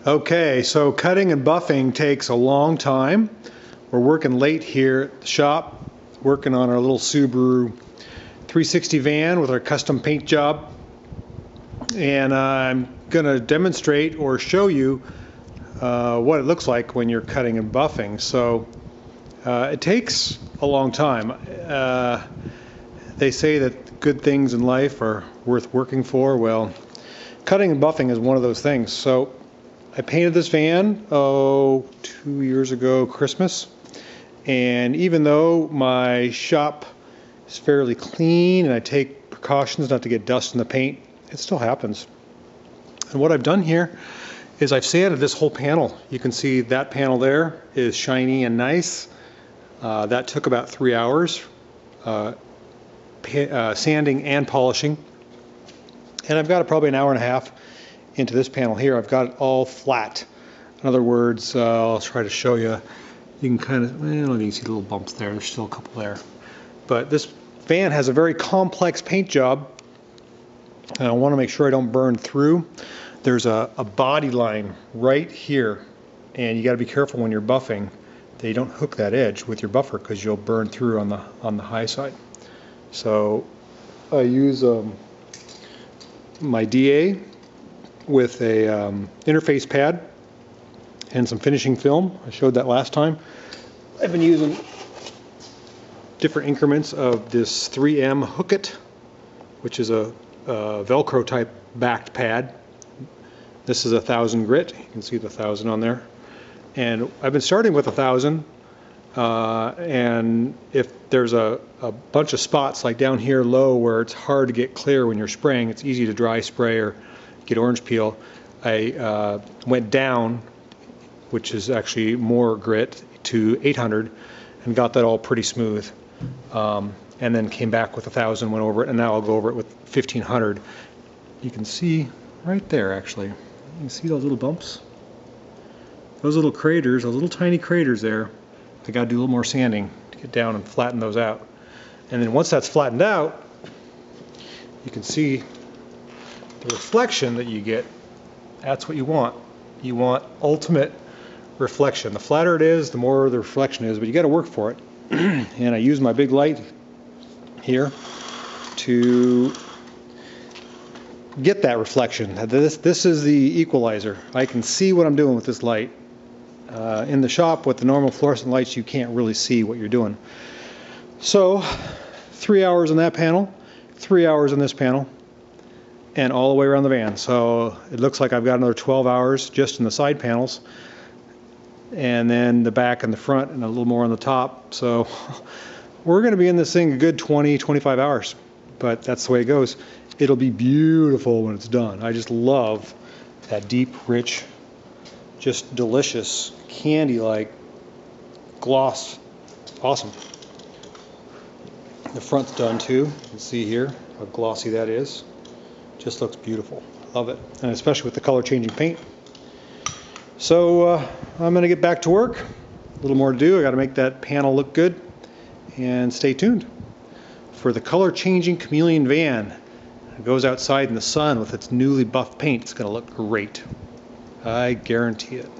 Okay, so cutting and buffing takes a long time. We're working late here at the shop, working on our little Subaru 360 van with our custom paint job. And I'm going to demonstrate or show you what it looks like when you're cutting and buffing. So it takes a long time. They say that good things in life are worth working for. Well, cutting and buffing is one of those things. So I painted this van, 2 years ago, Christmas. And even though my shop is fairly clean and I take precautions not to get dust in the paint, it still happens. And what I've done here is I've sanded this whole panel. You can see that panel there is shiny and nice. That took about 3 hours, sanding and polishing. And I've got probably an hour and a half into this panel here. I've got it all flat. In other words, I'll try to show you. You can kind of, well, you can see the little bumps there. There's still a couple there. But this van has a very complex paint job. And I want to make sure I don't burn through. There's a body line right here. And you got to be careful when you're buffing that you don't hook that edge with your buffer, because you'll burn through on the high side. So I use my DA with a interface pad and some finishing film. I showed that last time. I've been using different increments of this 3M Hook It, which is a Velcro type backed pad. This is 1,000 grit. You can see the 1,000 on there. And I've been starting with 1,000. And if there's a bunch of spots like down here low where it's hard to get clear when you're spraying, it's easy to dry spray or get orange peel, I went down, which is actually more grit, to 800 and got that all pretty smooth. And then came back with 1,000, went over it, and now I'll go over it with 1,500. You can see right there, actually. You can see those little bumps? Those little craters, those little tiny craters there. I got to do a little more sanding to get down and flatten those out. And then once that's flattened out, you can see the reflection that you get. That's what you want. You want ultimate reflection. The flatter it is, the more the reflection is, but you got to work for it. And I use my big light here to get that reflection. This is the equalizer. I can see what I'm doing with this light. In the shop with the normal fluorescent lights, you can't really see what you're doing. So 3 hours on that panel, 3 hours on this panel, and all the way around the van. So it looks like I've got another 12 hours just in the side panels, and then the back and the front, and a little more on the top. So we're going to be in this thing a good 20-25 hours, but that's the way it goes. It'll be beautiful when it's done. I just love that deep, rich, just delicious, candy-like gloss. Awesome. The front's done too. You can see here how glossy that is. Just looks beautiful. Love it. And especially with the color changing paint. So I'm going to get back to work. A little more to do. I got to make that panel look good. And stay tuned for the color changing chameleon van. It goes outside in the sun with its newly buffed paint. It's going to look great. I guarantee it.